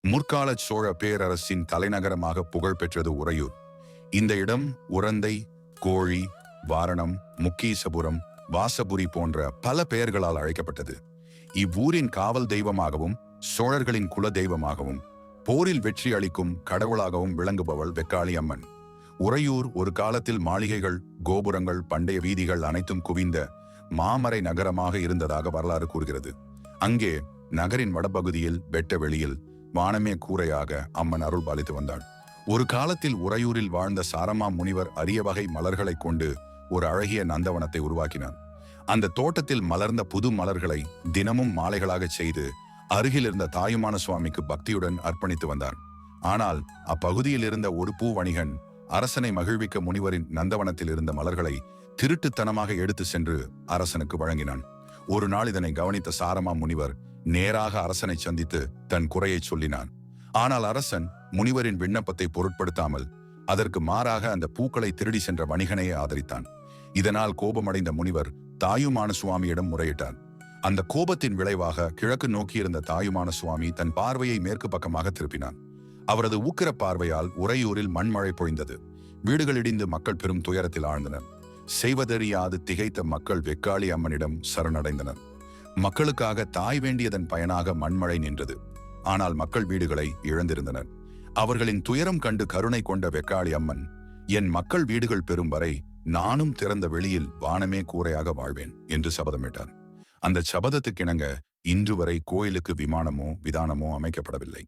முற்கால சோழ பேரரசின் தலைநகரமாக புகழ் பெற்றது உறையூர். இந்த இடம் உரந்தை, கோழி, வாரணம், முக்கீசபுரம், வாசபுரி போன்ற பல பெயர்களால் அழைக்கப்பட்டது. இவ்வூரின் காவல் தெய்வமாகவும் சோழர்களின் குல தெய்வமாகவும் போரில் வெற்றி அளிக்கும் கடவுளாகவும் விளங்குபவள் வெக்காளி அம்மன். உறையூர் ஒரு காலத்தில் மாளிகைகள், கோபுரங்கள், பண்டைய வீதிகள் அனைத்தும் குவிந்த மாமரை நகரமாக இருந்ததாக வரலாறு கூறுகிறது. அங்கே நகரின் வடபகுதியில் வெட்ட வெளியில் வானமே கூரையாக அம்மன் அருள் பாலித்து வந்தாள். ஒரு காலத்தில் உறையூரில் வாழ்ந்த சாரமா முனிவர் அரிய வகை மலர்களை கொண்டு ஒரு அழகிய நந்தவனத்தை உருவாக்கினார். அந்த தோட்டத்தில் மலர்ந்த புது மலர்களை தினமும் மாலைகளாக செய்து அருகில் இருந்த தாயுமான சுவாமிக்கு பக்தியுடன் அர்ப்பணித்து வந்தார். ஆனால் அப்பகுதியில் இருந்த ஒரு பூ வணிகன் அரசனை மகிழ்விக்க முனிவரின் நந்தவனத்தில் இருந்த மலர்களை திருட்டுத்தனமாக எடுத்து சென்று அரசனுக்கு வழங்கினான். ஒரு நாள் இதனை கவனித்த சாரமா முனிவர் நேராக அரசனை சந்தித்து தன் குறையை சொல்லினான். ஆனால் அரசன் முனிவரின் விண்ணப்பத்தை பொருட்படுத்தாமல் அதற்கு மாறாக அந்த பூக்களை திருடி சென்ற வணிகனையே ஆதரித்தான். இதனால் கோபமடைந்த முனிவர் தாயுமான சுவாமியிடம் முறையிட்டார். அந்த கோபத்தின் விளைவாக கிழக்கு நோக்கியிருந்த தாயுமான சுவாமி தன் பார்வையை மேற்கு பக்கமாக திருப்பினான். அவரது ஊக்கிர பார்வையால் உறையூரில் மண்மழை பொழிந்தது. வீடுகள் இடிந்து மக்கள் பெரும் துயரத்தில் ஆழ்ந்தனர். செய்வதறியாது திகைத்த மக்கள் வெக்காளி அம்மனிடம் சரணடைந்தனர். மக்களுக்காக தாய் வேண்டியதன் பயனாக மண்மழை நின்றது. ஆனால் மக்கள் வீடுகளை இழந்திருந்தனர். அவர்களின் துயரம் கண்டு கருணை கொண்ட வெக்காளி அம்மன், என் மக்கள் வீடுகள் பெறும் வரை நானும் திறந்த வெளியில் வானமே கூரையாக வாழ்வேன் என்று சபதமிட்டார். அந்த சபதத்துக்கிணங்க இன்று வரை கோயிலுக்கு விமானமோ விதானமோ அமைக்கப்படவில்லை.